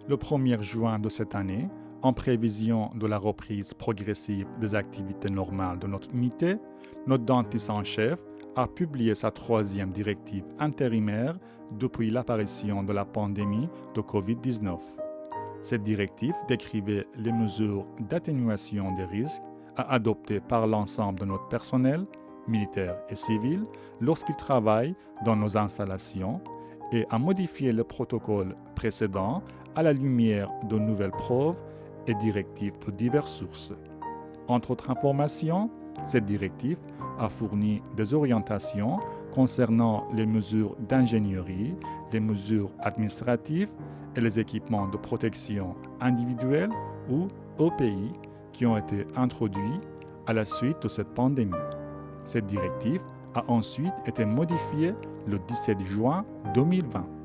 Le 1er juin de cette année, en prévision de la reprise progressive des activités normales de notre unité, notre dentiste en chef a publié sa 3e directive intérimaire depuis l'apparition de la pandémie de COVID-19. Cette directive décrivait les mesures d'atténuation des risques à adopter par l'ensemble de notre personnel, militaire et civil, lorsqu'il travaille dans nos installations et a modifié le protocole précédent à la lumière de nouvelles preuves et directives de diverses sources. Entre autres informations, cette directive a fourni des orientations concernant les mesures d'ingénierie, les mesures administratives et les équipements de protection individuelle ou EPI qui ont été introduits à la suite de cette pandémie. Cette directive a ensuite été modifiée le 17 juin 2020.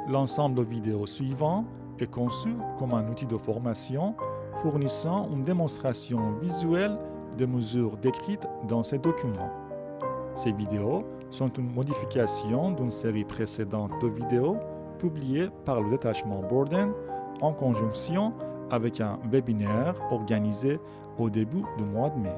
L'ensemble de vidéos suivant est conçu comme un outil de formation fournissant une démonstration visuelle des mesures décrites dans ces documents. Ces vidéos sont une modification d'une série précédente de vidéos publiées par le détachement Borden en conjonction avec un webinaire organisé au début du mois de mai.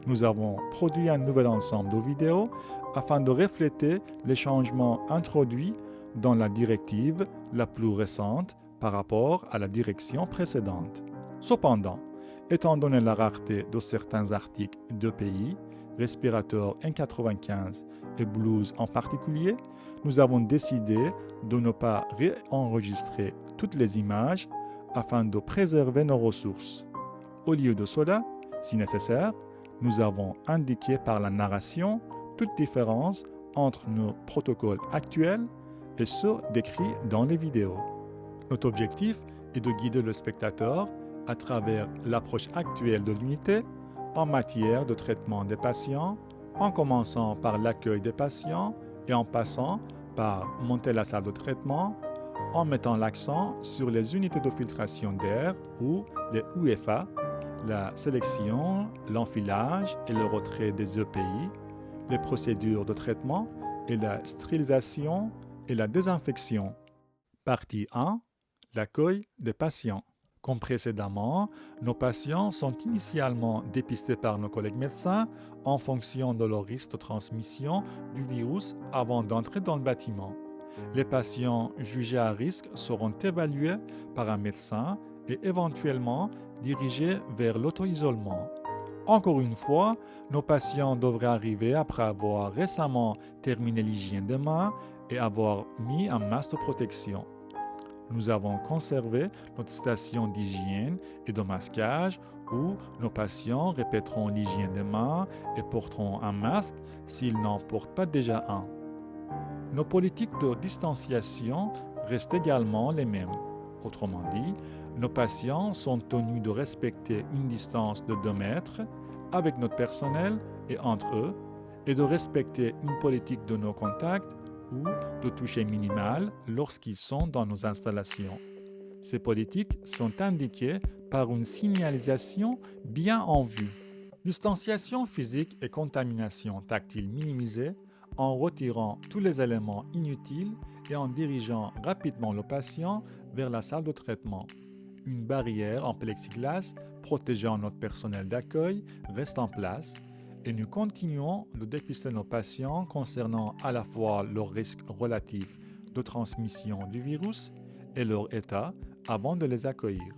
Nous avons produit un nouvel ensemble de vidéos afin de refléter les changements introduits dans la directive la plus récente par rapport à la direction précédente. Cependant, étant donné la rareté de certains articles d'EPI, respirateurs N95 et Blues en particulier, nous avons décidé de ne pas réenregistrer toutes les images afin de préserver nos ressources. Au lieu de cela, si nécessaire, nous avons indiqué par la narration toute différence entre nos protocoles actuels et ceux décrits dans les vidéos. Notre objectif est de guider le spectateur à travers l'approche actuelle de l'unité en matière de traitement des patients, en commençant par l'accueil des patients et en passant par monter la salle de traitement, en mettant l'accent sur les unités de filtration d'air ou les UFA, la sélection, l'enfilage et le retrait des EPI, les procédures de traitement et la stérilisation et la désinfection. Partie 1. L'accueil des patients. Comme précédemment, nos patients sont initialement dépistés par nos collègues médecins en fonction de leur risque de transmission du virus avant d'entrer dans le bâtiment. Les patients jugés à risque seront évalués par un médecin et éventuellement dirigés vers l'auto-isolement. Encore une fois, nos patients devraient arriver après avoir récemment terminé l'hygiène des mains et avoir mis un masque de protection. Nous avons conservé notre station d'hygiène et de masquage où nos patients répéteront l'hygiène des mains et porteront un masque s'ils n'en portent pas déjà un. Nos politiques de distanciation restent également les mêmes. Autrement dit, nos patients sont tenus de respecter une distance de 2 mètres avec notre personnel et entre eux et de respecter une politique de no contact ou de toucher minimal lorsqu'ils sont dans nos installations. Ces politiques sont indiquées par une signalisation bien en vue. Distanciation physique et contamination tactile minimisée en retirant tous les éléments inutiles et en dirigeant rapidement le patient vers la salle de traitement. Une barrière en plexiglas protégeant notre personnel d'accueil reste en place et nous continuons de dépister nos patients concernant à la fois leur risque relatif de transmission du virus et leur état avant de les accueillir.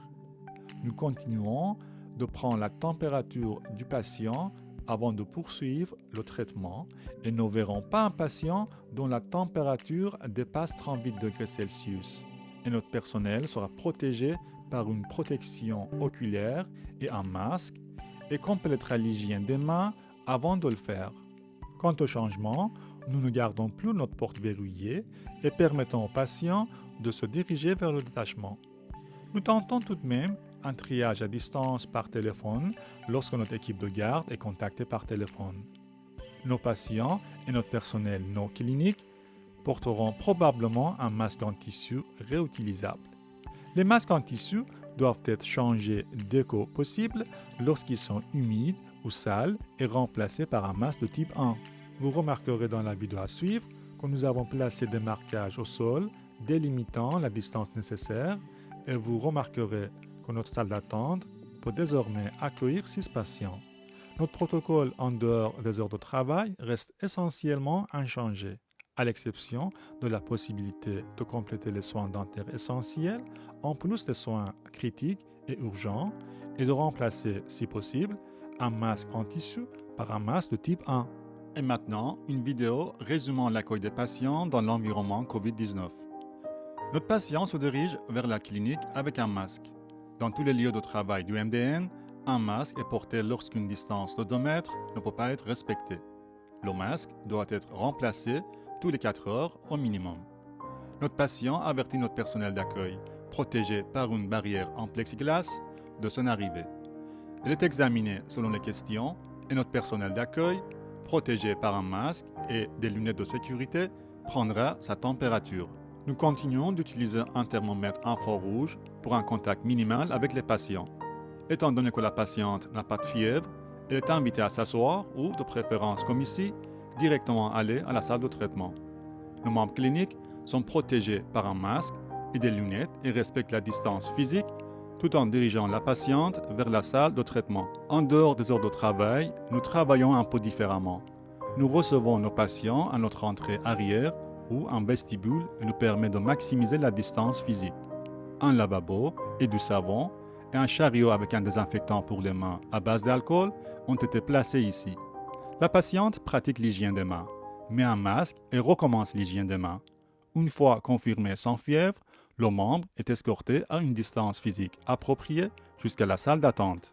Nous continuons de prendre la température du patient avant de poursuivre le traitement et ne verrons pas un patient dont la température dépasse 38 degrés Celsius. Et notre personnel sera protégé par une protection oculaire et un masque et complétera l'hygiène des mains avant de le faire. Quant au changement, nous ne gardons plus notre porte verrouillée et permettons aux patients de se diriger vers le détachement. Nous tentons tout de même un triage à distance par téléphone lorsque notre équipe de garde est contactée par téléphone. Nos patients et notre personnel non clinique porteront probablement un masque en tissu réutilisable. Les masques en tissu doivent être changés dès que possible lorsqu'ils sont humides ou sales et remplacés par un masque de type 1. Vous remarquerez dans la vidéo à suivre que nous avons placé des marquages au sol délimitant la distance nécessaire et vous remarquerez que notre salle d'attente peut désormais accueillir 6 patients. Notre protocole en dehors des heures de travail reste essentiellement inchangé, à l'exception de la possibilité de compléter les soins dentaires essentiels en plus des soins critiques et urgents et de remplacer, si possible, un masque en tissu par un masque de type 1. Et maintenant, une vidéo résumant l'accueil des patients dans l'environnement COVID-19. Notre patient se dirige vers la clinique avec un masque. Dans tous les lieux de travail du MDN, un masque est porté lorsqu'une distance de 2 mètres ne peut pas être respectée. Le masque doit être remplacé tous les 4 heures au minimum. Notre patient avertit notre personnel d'accueil, protégé par une barrière en plexiglas, de son arrivée. Il est examiné selon les questions et notre personnel d'accueil, protégé par un masque et des lunettes de sécurité, prendra sa température. Nous continuons d'utiliser un thermomètre infrarouge pour un contact minimal avec les patients. Étant donné que la patiente n'a pas de fièvre, elle est invitée à s'asseoir ou, de préférence comme ici, directement aller à la salle de traitement. Nos membres cliniques sont protégés par un masque et des lunettes et respectent la distance physique tout en dirigeant la patiente vers la salle de traitement. En dehors des heures de travail, nous travaillons un peu différemment. Nous recevons nos patients à notre entrée arrière ou un vestibule nous permet de maximiser la distance physique. Un lavabo et du savon et un chariot avec un désinfectant pour les mains à base d'alcool ont été placés ici. La patiente pratique l'hygiène des mains, met un masque et recommence l'hygiène des mains. Une fois confirmé sans fièvre, le membre est escorté à une distance physique appropriée jusqu'à la salle d'attente.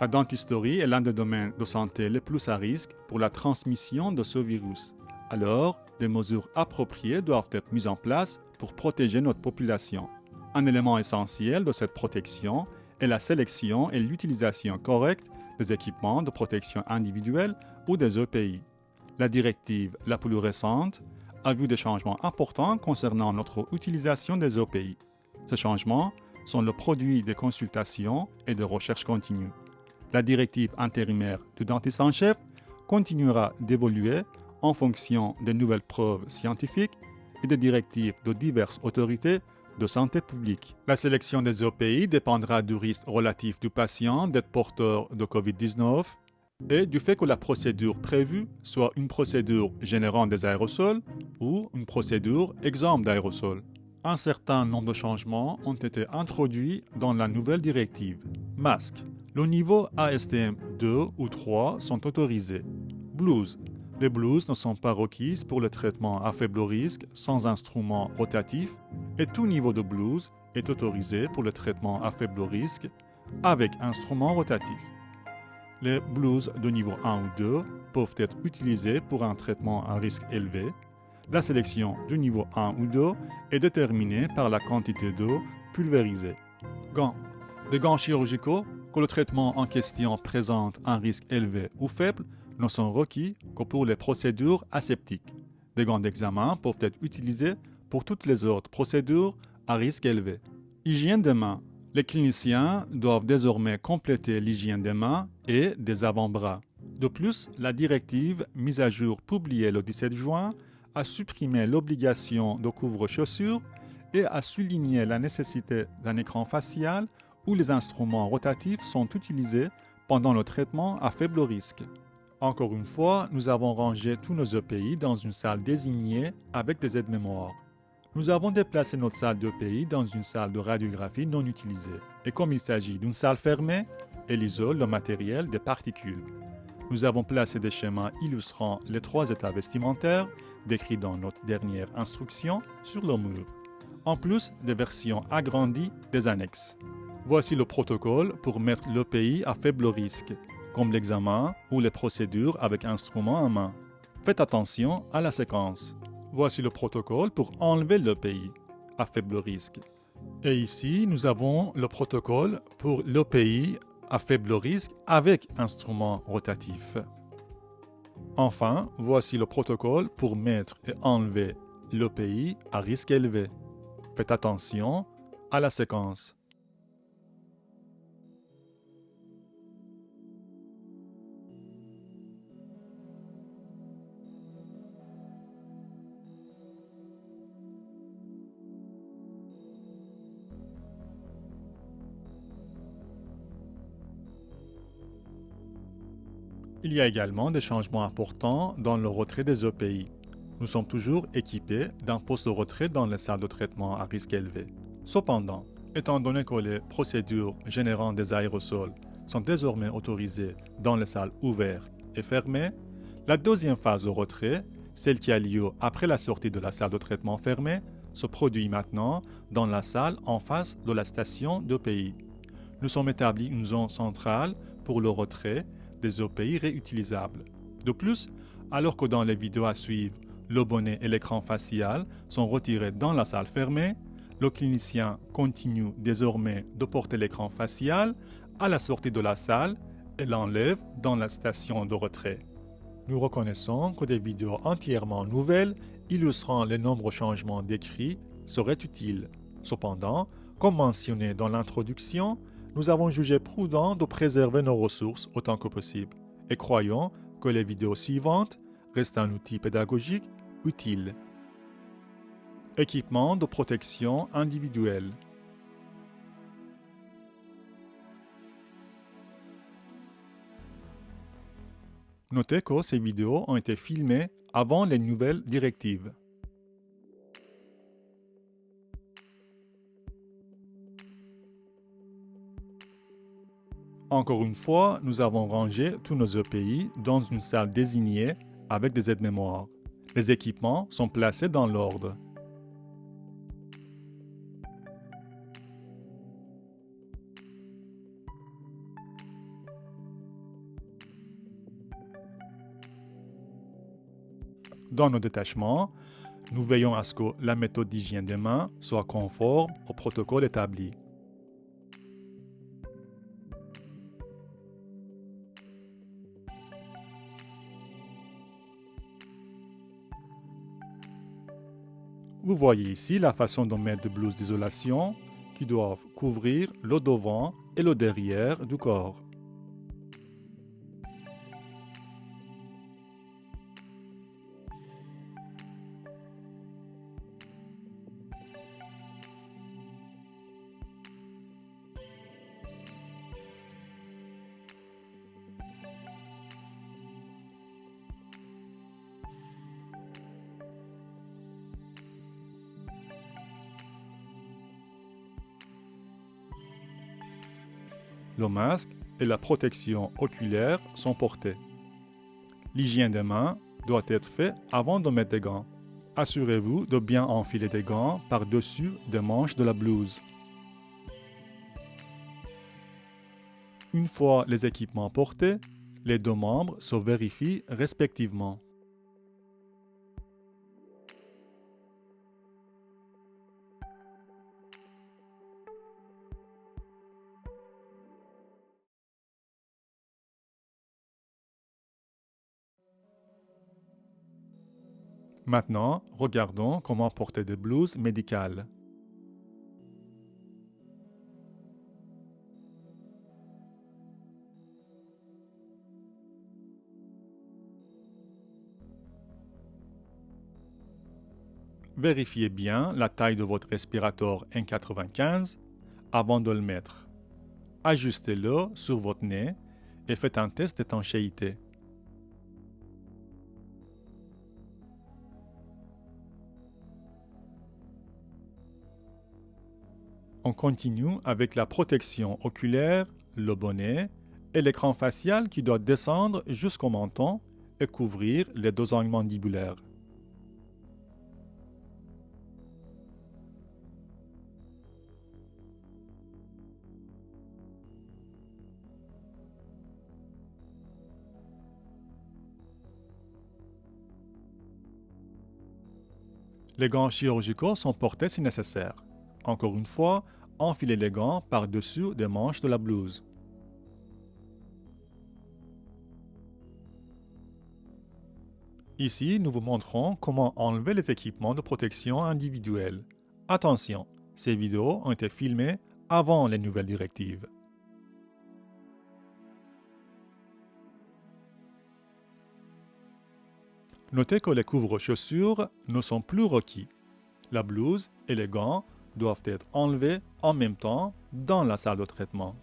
La dentisterie est l'un des domaines de santé les plus à risque pour la transmission de ce virus. Alors, des mesures appropriées doivent être mises en place pour protéger notre population. Un élément essentiel de cette protection est la sélection et l'utilisation correcte des équipements de protection individuelle ou des EPI. La directive la plus récente a vu des changements importants concernant notre utilisation des EPI. Ces changements sont le produit des consultations et de recherches continues. La directive intérimaire du dentiste en chef continuera d'évoluer en fonction des nouvelles preuves scientifiques et des directives de diverses autorités de santé publique. La sélection des EPI dépendra du risque relatif du patient d'être porteur de COVID-19 et du fait que la procédure prévue soit une procédure générant des aérosols ou une procédure exempte d'aérosols. Un certain nombre de changements ont été introduits dans la nouvelle directive. Masque. Le niveau ASTM 2 ou 3 sont autorisés. Blouses. Les blouses ne sont pas requises pour le traitement à faible risque sans instrument rotatif et tout niveau de blouse est autorisé pour le traitement à faible risque avec instrument rotatif. Les blouses de niveau 1 ou 2 peuvent être utilisées pour un traitement à risque élevé. La sélection du niveau 1 ou 2 est déterminée par la quantité d'eau pulvérisée. Gants. Des gants chirurgicaux que le traitement en question présente un risque élevé ou faible ne sont requis que pour les procédures aseptiques. Des gants d'examen peuvent être utilisés pour toutes les autres procédures à risque élevé. Hygiène des mains. Les cliniciens doivent désormais compléter l'hygiène des mains et des avant-bras. De plus, la directive mise à jour publiée le 17 juin a supprimé l'obligation de couvre-chaussures et a souligné la nécessité d'un écran facial où les instruments rotatifs sont utilisés pendant le traitement à faible risque. Encore une fois, nous avons rangé tous nos EPI dans une salle désignée avec des aides-mémoires. Nous avons déplacé notre salle d'EPI dans une salle de radiographie non utilisée. Et comme il s'agit d'une salle fermée, elle isole le matériel des particules. Nous avons placé des schémas illustrant les 3 états vestimentaires décrits dans notre dernière instruction sur le mur, en plus des versions agrandies des annexes. Voici le protocole pour mettre l'EPI à faible risque, comme l'examen ou les procédures avec instrument en main. Faites attention à la séquence. Voici le protocole pour enlever l'EPI à faible risque. Et ici, nous avons le protocole pour l'EPI à faible risque avec instrument rotatif. Enfin, voici le protocole pour mettre et enlever l'EPI à risque élevé. Faites attention à la séquence. Il y a également des changements importants dans le retrait des EPI. Nous sommes toujours équipés d'un poste de retrait dans les salles de traitement à risque élevé. Cependant, étant donné que les procédures générant des aérosols sont désormais autorisées dans les salles ouvertes et fermées, la deuxième phase de retrait, celle qui a lieu après la sortie de la salle de traitement fermée, se produit maintenant dans la salle en face de la station d'EPI. Nous sommes établis une zone centrale pour le retrait des EPI réutilisables. De plus, alors que dans les vidéos à suivre, le bonnet et l'écran facial sont retirés dans la salle fermée, le clinicien continue désormais de porter l'écran facial à la sortie de la salle et l'enlève dans la station de retrait. Nous reconnaissons que des vidéos entièrement nouvelles illustrant les nombreux changements décrits seraient utiles. Cependant, comme mentionné dans l'introduction, nous avons jugé prudent de préserver nos ressources autant que possible et croyons que les vidéos suivantes restent un outil pédagogique utile. Équipement de protection individuelle. Notez que ces vidéos ont été filmées avant les nouvelles directives. Encore une fois, nous avons rangé tous nos EPI dans une salle désignée avec des aides-mémoires. Les équipements sont placés dans l'ordre. Dans nos détachements, nous veillons à ce que la méthode d'hygiène des mains soit conforme au protocole établi. Vous voyez ici la façon de mettre des blouses d'isolation qui doivent couvrir le devant et le derrière du corps. Le masque et la protection oculaire sont portés. L'hygiène des mains doit être faite avant de mettre des gants. Assurez-vous de bien enfiler des gants par-dessus des manches de la blouse. Une fois les équipements portés, les deux membres se vérifient respectivement. Maintenant, regardons comment porter des blouses médicales. Vérifiez bien la taille de votre respirateur N95 avant de le mettre. Ajustez-le sur votre nez et faites un test d'étanchéité. On continue avec la protection oculaire, le bonnet et l'écran facial qui doit descendre jusqu'au menton et couvrir les deux angles mandibulaires. Les gants chirurgicaux sont portés si nécessaire. Encore une fois, enfilez les gants par-dessus des manches de la blouse. Ici, nous vous montrons comment enlever les équipements de protection individuelle. Attention, ces vidéos ont été filmées avant les nouvelles directives. Notez que les couvre-chaussures ne sont plus requis. La blouse et les gants doivent être enlevés en même temps dans la salle de traitement.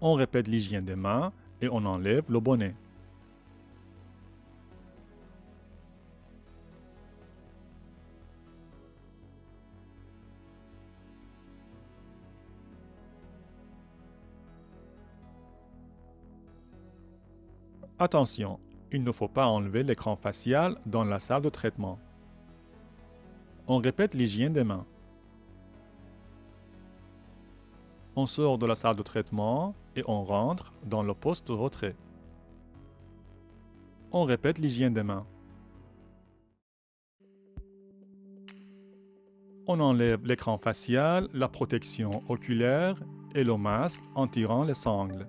On répète l'hygiène des mains et on enlève le bonnet. Attention, il ne faut pas enlever l'écran facial dans la salle de traitement. On répète l'hygiène des mains. On sort de la salle de traitement et on rentre dans le poste de retrait. On répète l'hygiène des mains. On enlève l'écran facial, la protection oculaire et le masque en tirant les sangles.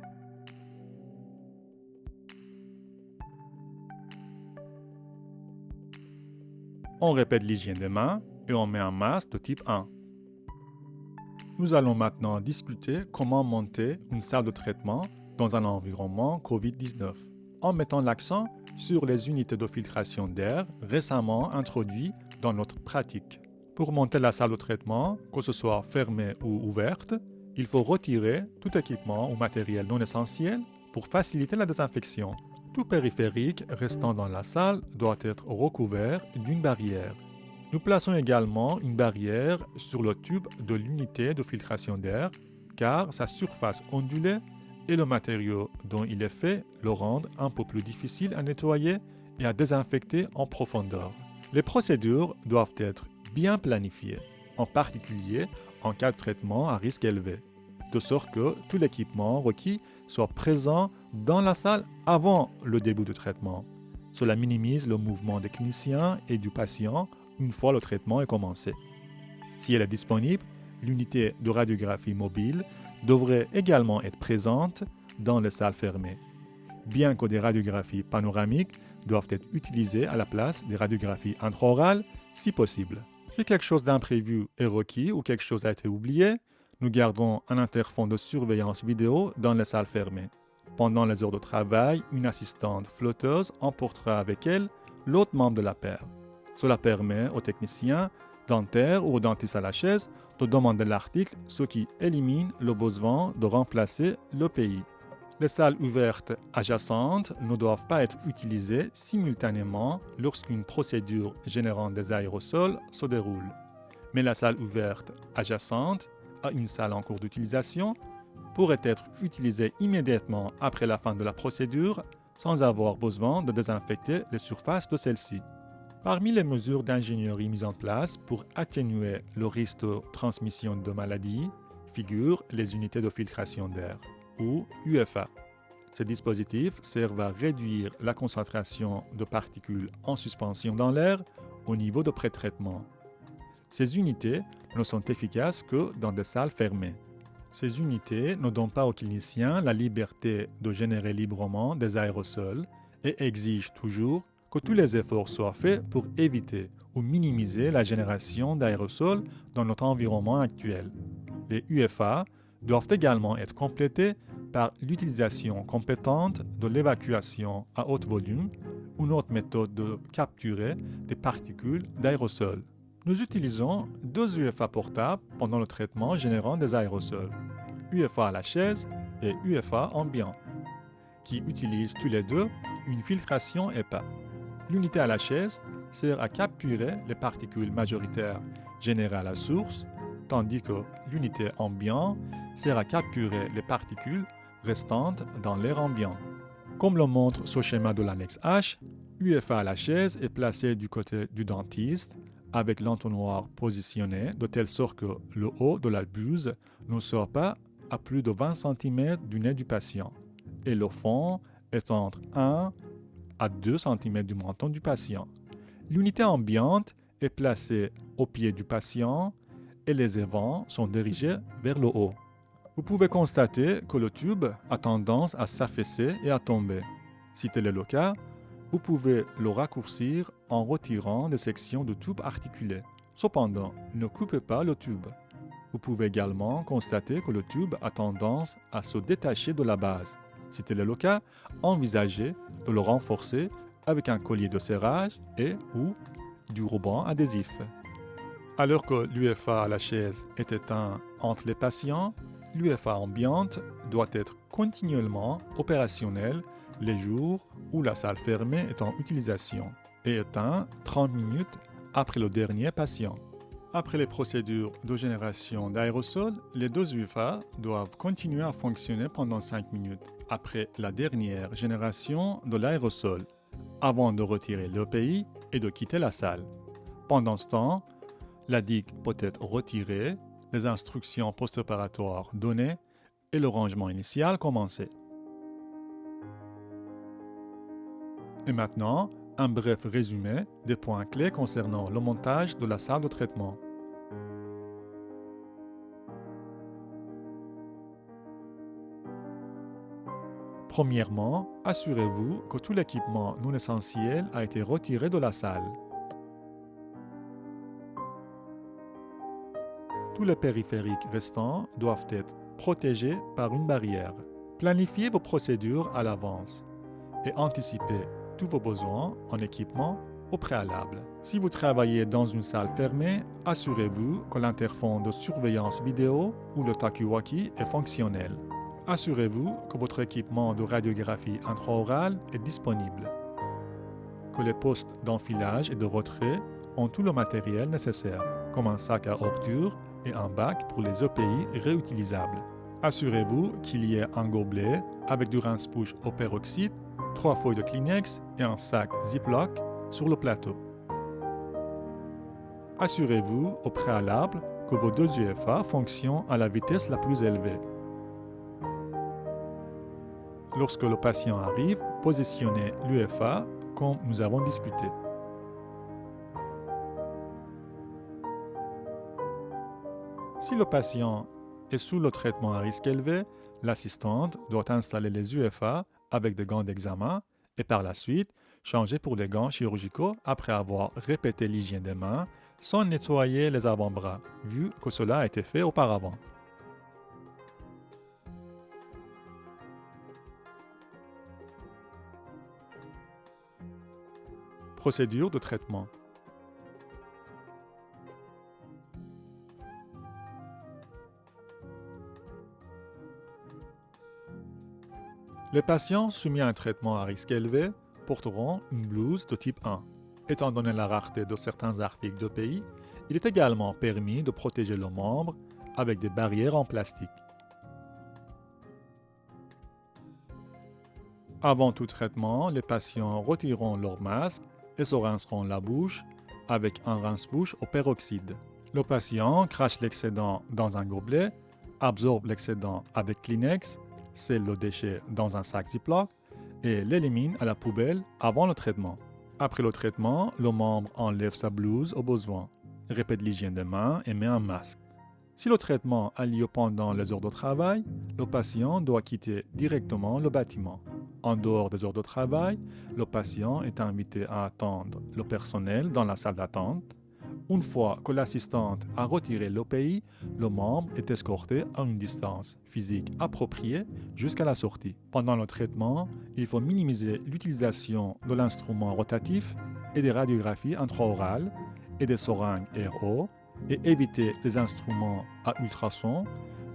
On répète l'hygiène des mains et on met un masque de type 1. Nous allons maintenant discuter comment monter une salle de traitement dans un environnement COVID-19, en mettant l'accent sur les unités de filtration d'air récemment introduites dans notre pratique. Pour monter la salle de traitement, que ce soit fermée ou ouverte, il faut retirer tout équipement ou matériel non essentiel pour faciliter la désinfection. Tout périphérique restant dans la salle doit être recouvert d'une barrière. Nous plaçons également une barrière sur le tube de l'unité de filtration d'air car sa surface ondulée et le matériau dont il est fait le rendent un peu plus difficile à nettoyer et à désinfecter en profondeur. Les procédures doivent être bien planifiées, en particulier en cas de traitement à risque élevé, de sorte que tout l'équipement requis soit présent dans la salle avant le début du traitement. Cela minimise le mouvement des cliniciens et du patient une fois le traitement est commencé. Si elle est disponible, l'unité de radiographie mobile devrait également être présente dans les salles fermées, bien que des radiographies panoramiques doivent être utilisées à la place des radiographies intraorales si possible. Si quelque chose d'imprévu est requis ou quelque chose a été oublié, nous gardons un interphone de surveillance vidéo dans les salles fermées. Pendant les heures de travail, une assistante flotteuse emportera avec elle l'autre membre de la paire. Cela permet aux techniciens dentaires ou aux dentistes à la chaise de demander l'article, ce qui élimine le besoin de remplacer le pays. Les salles ouvertes adjacentes ne doivent pas être utilisées simultanément lorsqu'une procédure générant des aérosols se déroule. Mais la salle ouverte adjacente à une salle en cours d'utilisation pourrait être utilisée immédiatement après la fin de la procédure sans avoir besoin de désinfecter les surfaces de celle-ci. Parmi les mesures d'ingénierie mises en place pour atténuer le risque de transmission de maladies figurent les unités de filtration d'air, ou UFA. Ces dispositifs servent à réduire la concentration de particules en suspension dans l'air au niveau de pré-traitement. Ces unités ne sont efficaces que dans des salles fermées. Ces unités ne donnent pas aux cliniciens la liberté de générer librement des aérosols et exigent toujours que tous les efforts soient faits pour éviter ou minimiser la génération d'aérosols dans notre environnement actuel. Les UFA doivent également être complétés par l'utilisation compétente de l'évacuation à haut volume, une autre méthode de capturer des particules d'aérosols. Nous utilisons deux UFA portables pendant le traitement générant des aérosols, UFA à la chaise et UFA ambiant, qui utilisent tous les deux une filtration EPA. L'unité à la chaise sert à capturer les particules majoritaires générées à la source, tandis que l'unité ambiant sert à capturer les particules restantes dans l'air ambiant. Comme le montre ce schéma de l'annexe H, UFA à la chaise est placé du côté du dentiste avec l'entonnoir positionné de telle sorte que le haut de la buse ne sort pas à plus de 20 cm du nez du patient et le fond est entre 1 à 2 cm du menton du patient. L'unité ambiante est placée au pied du patient et les évents sont dirigés vers le haut. Vous pouvez constater que le tube a tendance à s'affaisser et à tomber. Si tel est le cas, vous pouvez le raccourcir en retirant des sections de tube articulé. Cependant, ne coupez pas le tube. Vous pouvez également constater que le tube a tendance à se détacher de la base. Si tel est le cas, envisagez de le renforcer avec un collier de serrage et ou du ruban adhésif. Alors que l'UFA à la chaise est éteint entre les patients, l'UFA ambiante doit être continuellement opérationnel les jours où la salle fermée est en utilisation et éteint 30 minutes après le dernier patient. Après les procédures de génération d'aérosols, les deux UFA doivent continuer à fonctionner pendant 5 minutes après la dernière génération de l'aérosol, avant de retirer l'EPI et de quitter la salle. Pendant ce temps, la digue peut être retirée, les instructions post-opératoires données et le rangement initial commencé. Et maintenant, un bref résumé des points clés concernant le montage de la salle de traitement. Premièrement, assurez-vous que tout l'équipement non essentiel a été retiré de la salle. Tous les périphériques restants doivent être protégés par une barrière. Planifiez vos procédures à l'avance et anticipez tous vos besoins en équipement au préalable. Si vous travaillez dans une salle fermée, assurez-vous que l'interphone de surveillance vidéo ou le talkie-walkie est fonctionnel. Assurez-vous que votre équipement de radiographie intraorale est disponible, que les postes d'enfilage et de retrait ont tout le matériel nécessaire, comme un sac à ordures et un bac pour les EPI réutilisables. Assurez-vous qu'il y ait un gobelet avec du rince-bouche au peroxyde, 3 feuilles de Kleenex et un sac Ziploc sur le plateau. Assurez-vous au préalable que vos deux UFA fonctionnent à la vitesse la plus élevée. Lorsque le patient arrive, positionnez l'UFA comme nous avons discuté. Si le patient est sous le traitement à risque élevé, l'assistante doit installer les UFA avec des gants d'examen et par la suite changer pour les gants chirurgicaux après avoir répété l'hygiène des mains sans nettoyer les avant-bras, vu que cela a été fait auparavant. Procédure de traitement. Les patients soumis à un traitement à risque élevé porteront une blouse de type 1. Étant donné la rareté de certains articles d'EPI, il est également permis de protéger le membre avec des barrières en plastique. Avant tout traitement, les patients retireront leur masque et se rinceront la bouche avec un rince-bouche au peroxyde. Le patient crache l'excédent dans un gobelet, absorbe l'excédent avec Kleenex, scelle le déchet dans un sac Ziploc et l'élimine à la poubelle avant le traitement. Après le traitement, le membre enlève sa blouse au besoin, répète l'hygiène des mains et met un masque. Si le traitement a lieu pendant les heures de travail, le patient doit quitter directement le bâtiment. En dehors des heures de travail, le patient est invité à attendre le personnel dans la salle d'attente. Une fois que l'assistante a retiré l'OPI, le membre est escorté à une distance physique appropriée jusqu'à la sortie. Pendant le traitement, il faut minimiser l'utilisation de l'instrument rotatif et des radiographies intraorales et des seringues RO et éviter les instruments à ultrasons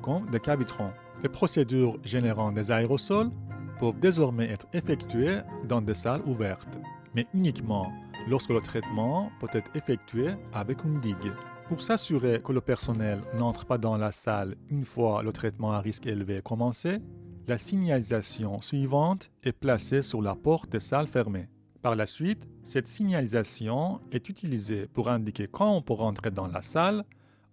comme des cavitrons. Les procédures générant des aérosols peuvent désormais être effectuées dans des salles ouvertes, mais uniquement lorsque le traitement peut être effectué avec une digue. Pour s'assurer que le personnel n'entre pas dans la salle une fois le traitement à risque élevé est commencé, la signalisation suivante est placée sur la porte des salles fermées. Par la suite, cette signalisation est utilisée pour indiquer quand on peut rentrer dans la salle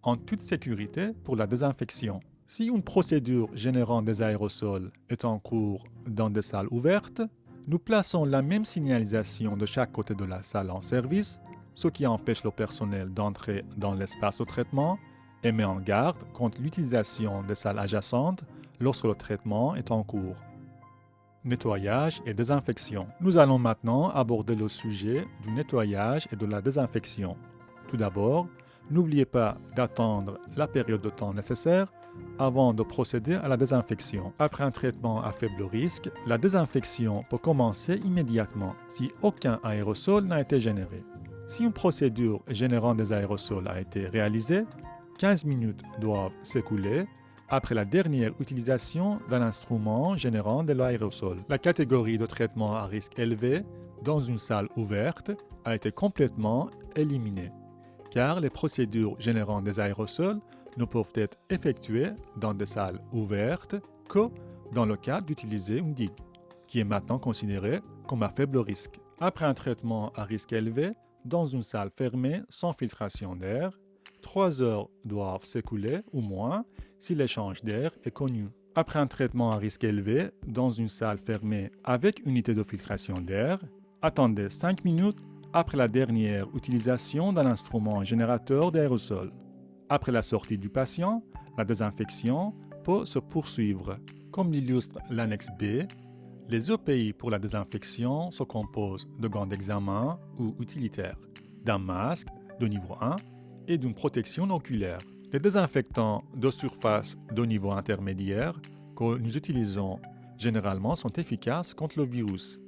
en toute sécurité pour la désinfection. Si une procédure générant des aérosols est en cours dans des salles ouvertes, nous plaçons la même signalisation de chaque côté de la salle en service, ce qui empêche le personnel d'entrer dans l'espace de traitement et met en garde contre l'utilisation des salles adjacentes lorsque le traitement est en cours. Nettoyage et désinfection. Nous allons maintenant aborder le sujet du nettoyage et de la désinfection. Tout d'abord, n'oubliez pas d'attendre la période de temps nécessaire avant de procéder à la désinfection. Après un traitement à faible risque, la désinfection peut commencer immédiatement si aucun aérosol n'a été généré. Si une procédure générant des aérosols a été réalisée, 15 minutes doivent s'écouler après la dernière utilisation d'un instrument générant de l'aérosol. La catégorie de traitement à risque élevé dans une salle ouverte a été complètement éliminée, car les procédures générant des aérosols ne peuvent être effectuées dans des salles ouvertes que dans le cas d'utiliser une digue, qui est maintenant considérée comme à faible risque. Après un traitement à risque élevé, dans une salle fermée sans filtration d'air, 3 heures doivent s'écouler ou moins si l'échange d'air est connu. Après un traitement à risque élevé dans une salle fermée avec unité de filtration d'air, attendez 5 minutes après la dernière utilisation d'un instrument générateur d'aérosol. Après la sortie du patient, la désinfection peut se poursuivre. Comme l'illustre l'annexe B, les EPI pour la désinfection se composent de gants d'examen ou utilitaires, d'un masque de niveau 1 et d'une protection oculaire. Les désinfectants de surface de niveau intermédiaire que nous utilisons généralement sont efficaces contre le virus,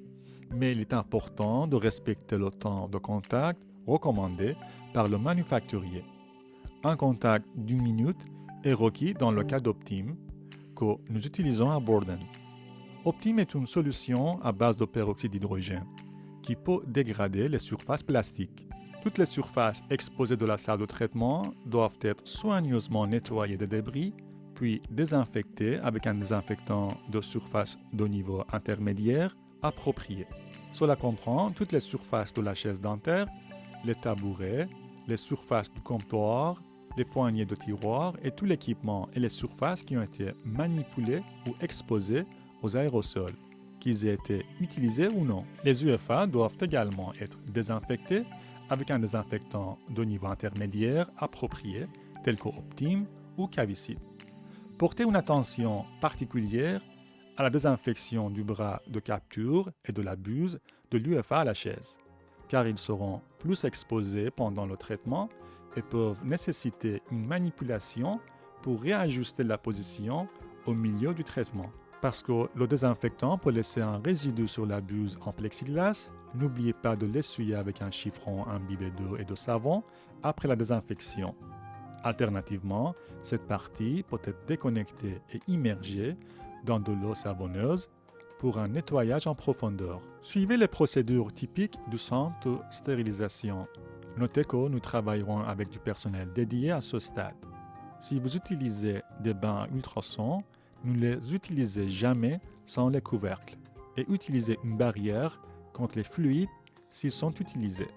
mais il est important de respecter le temps de contact recommandé par le manufacturier. Un contact d'1 minute est requis dans le cas d'Optime, que nous utilisons à Borden. Optime est une solution à base de peroxyde d'hydrogène qui peut dégrader les surfaces plastiques. Toutes les surfaces exposées de la salle de traitement doivent être soigneusement nettoyées des débris, puis désinfectées avec un désinfectant de surface de niveau intermédiaire approprié. Cela comprend toutes les surfaces de la chaise dentaire, les tabourets, les surfaces du comptoir, les poignées de tiroir et tout l'équipement et les surfaces qui ont été manipulées ou exposées aux aérosols, qu'ils aient été utilisés ou non. Les UFA doivent également être désinfectés avec un désinfectant de niveau intermédiaire approprié, tel que Optime ou Cavicide. Portez une attention particulière à la désinfection du bras de capture et de la buse de l'UFA à la chaise, car ils seront plus exposés pendant le traitement et peuvent nécessiter une manipulation pour réajuster la position au milieu du traitement. Parce que le désinfectant peut laisser un résidu sur la buse en plexiglas, n'oubliez pas de l'essuyer avec un chiffon imbibé d'eau et de savon après la désinfection. Alternativement, cette partie peut être déconnectée et immergée dans de l'eau savonneuse pour un nettoyage en profondeur. Suivez les procédures typiques du centre de stérilisation. Notez que nous travaillerons avec du personnel dédié à ce stade. Si vous utilisez des bains à ultrasons, ne les utilisez jamais sans les couvercles et utilisez une barrière contre les fluides s'ils sont utilisés.